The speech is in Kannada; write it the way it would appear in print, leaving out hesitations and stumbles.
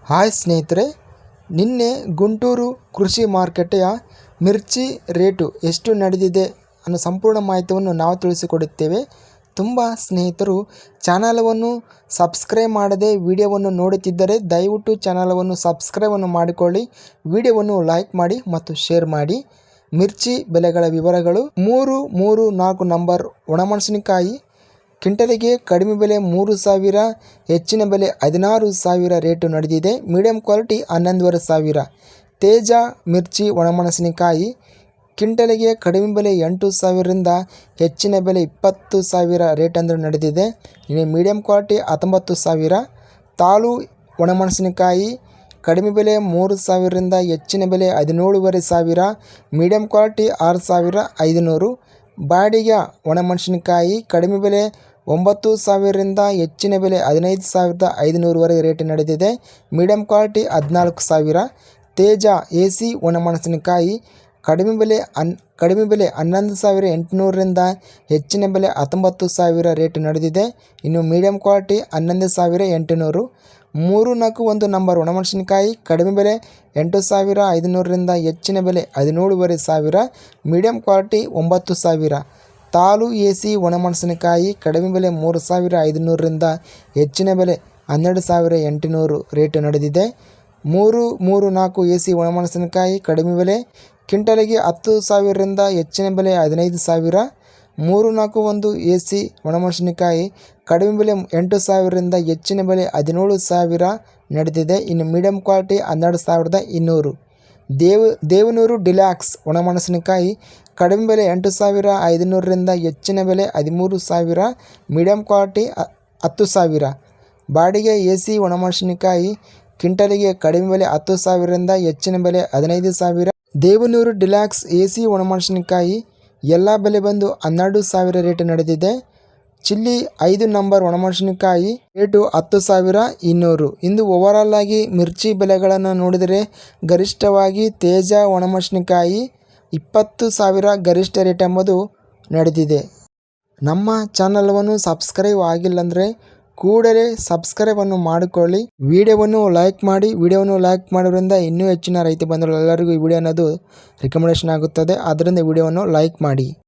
ಹಾಯ್ ಸ್ನೇಹಿತರೆ, ನಿನ್ನೆ ಗುಂಟೂರು ಕೃಷಿ ಮಾರುಕಟ್ಟೆಯ ಮಿರ್ಚಿ ರೇಟು ಎಷ್ಟು ನಡೆದಿದೆ ಅನ್ನೋ ಸಂಪೂರ್ಣ ಮಾಹಿತಿಯನ್ನು ನಾವು ತಿಳಿಸಿಕೊಡುತ್ತೇವೆ. ತುಂಬ ಸ್ನೇಹಿತರು ಚಾನಲವನ್ನು ಸಬ್ಸ್ಕ್ರೈಬ್ ಮಾಡದೆ ವಿಡಿಯೋವನ್ನು ನೋಡುತ್ತಿದ್ದರೆ ದಯವಿಟ್ಟು ಚಾನಲವನ್ನು ಸಬ್ಸ್ಕ್ರೈಬನ್ನು ಮಾಡಿಕೊಳ್ಳಿ, ವಿಡಿಯೋವನ್ನು ಲೈಕ್ ಮಾಡಿ ಮತ್ತು ಶೇರ್ ಮಾಡಿ. ಮಿರ್ಚಿ ಬೆಲೆಗಳ ವಿವರಗಳು: 334 ನಂಬರ್ ಒಣಮೆಣಸಿನಕಾಯಿ ಕ್ವಿಂಟಲಿಗೆ ಕಡಿಮೆ ಬೆಲೆ 3,000, ಹೆಚ್ಚಿನ ಬೆಲೆ 16,000 ರೇಟು ನಡೆದಿದೆ. Medium quality 11,500. ತೇಜ ಮಿರ್ಚಿ ಒಣಮೆಣಸಿನಕಾಯಿ ಕ್ವಿಂಟಲಿಗೆ ಕಡಿಮೆ ಬೆಲೆ 8,000ರಿಂದ ಹೆಚ್ಚಿನ ಬೆಲೆ 20,000 ರೇಟ್ ಅಂದರೆ ನಡೆದಿದೆ. ಇನ್ನು ಮೀಡಿಯಂ ಕ್ವಾಲಿಟಿ 19,000. ತಾಳು ಒಣಮೆಣಸಿನಕಾಯಿ ಕಡಿಮೆ ಬೆಲೆ 3,000ರಿಂದ ಹೆಚ್ಚಿನ ಬೆಲೆ 17,500. Medium quality 6,500. ಬಾಡಿಗೆ ಒಣಮೆಣಸಿನಕಾಯಿ ಕಡಿಮೆ ಬೆಲೆ 9,000ರಿಂದ ಹೆಚ್ಚಿನ ಬೆಲೆ 15,500ವರೆಗೆ ರೇಟ್ ನಡೆದಿದೆ. Medium quality 14,000. ತೇಜ ಎಸಿ ಒಣಮೆಣಸಿನಕಾಯಿ ಕಡಿಮೆ ಬೆಲೆ 11,800ರಿಂದ ಹೆಚ್ಚಿನ ಬೆಲೆ 19,000 ರೇಟ್ ನಡೆದಿದೆ. ಇನ್ನು ಮೀಡಿಯಂ ಕ್ವಾಲಿಟಿ 11,800. 341 ನಂಬರ್ ಒಣಮೆಣಸಿನಕಾಯಿ ಕಡಿಮೆ ಬೆಲೆ 8,500ರಿಂದ ಹೆಚ್ಚಿನ ಬೆಲೆ 17,500. Medium quality 9,000. ತಾಳು ಎಸಿ ಒಣಮೆಣಸಿನಕಾಯಿ ಕಡಿಮೆ ಬೆಲೆ 3,500ರಿಂದ ಹೆಚ್ಚಿನ ಬೆಲೆ 12,800 ರೇಟು ನಡೆದಿದೆ. 334 ಎಸಿ ಒಣಮೆಣಸಿನಕಾಯಿ ಕಡಿಮೆ ಬೆಲೆ ಕ್ವಿಂಟಲಿಗೆ 10,000ರಿಂದ ಹೆಚ್ಚಿನ ಬೆಲೆ 15,000. 341 ಎಸಿ ಒಣಮೆಣಸಿನಕಾಯಿ ಕಡಿಮೆ ಬೆಲೆ 8,000ರಿಂದ ಹೆಚ್ಚಿನ ಬೆಲೆ 17,000 ನಡೆದಿದೆ. ಇನ್ನು ಮೀಡಿಯಂ ಕ್ವಾಲಿಟಿ 12,200. ದೇವನೂರು ಡಿಲ್ಯಾಕ್ಸ್ ಒಣಮೆಣಸಿನಕಾಯಿ ಕಡಿಮೆ ಬೆಲೆ 8,500ರಿಂದ ಹೆಚ್ಚಿನ ಬೆಲೆ 13,000. Medium quality 10,000. ಬಾಡಿಗೆ ಎಸಿ ಒಣಮೆಣಸಿನಕಾಯಿ ಕ್ವಿಂಟಲಿಗೆ ಕಡಿಮೆ ಬೆಲೆ 10,000ರಿಂದ ಹೆಚ್ಚಿನ ಬೆಲೆ 15,000. ದೇವನೂರು ಡಿಲ್ಯಾಕ್ಸ್ ಎಸಿ ಒಣಮೆಣಸಿನಕಾಯಿ ಎಲ್ಲ ಬೆಲೆ ಬಂದು 12,000 ರೇಟ್ ನಡೆದಿದೆ. ಚಿಲ್ಲಿ 5 ನಂಬರ್ ಒಣಮೆಣಸಿನಕಾಯಿ ರೇಟು 10,200. ಇಂದು ಓವರಾಲ್ ಆಗಿ ಮಿರ್ಚಿ ಬೆಲೆಗಳನ್ನು ನೋಡಿದರೆ ಗರಿಷ್ಠವಾಗಿ ತೇಜ ಒಣಮೆಣಸಿನಕಾಯಿ 20,000 ಗರಿಷ್ಠ ರೇಟ್ ಎಂಬುದು ನಡೆದಿದೆ. ನಮ್ಮ ಚಾನಲವನ್ನು ಸಬ್ಸ್ಕ್ರೈಬ್ ಆಗಿಲ್ಲಂದರೆ ಕೂಡಲೇ ಸಬ್ಸ್ಕ್ರೈಬನ್ನು ಮಾಡಿಕೊಳ್ಳಿ, ವಿಡಿಯೋವನ್ನು ಲೈಕ್ ಮಾಡಿ. ವಿಡಿಯೋವನ್ನು ಲೈಕ್ ಮಾಡೋದ್ರಿಂದ ಇನ್ನೂ ಹೆಚ್ಚಿನ ರೈತ ಬಂಧುಗಳು ಎಲ್ಲರಿಗೂ ಈ ವಿಡಿಯೋ ಅನ್ನೋದು ರಿಕಮೆಂಡೇಷನ್ ಆಗುತ್ತದೆ. ಆದ್ದರಿಂದ ವಿಡಿಯೋವನ್ನು ಲೈಕ್ ಮಾಡಿ.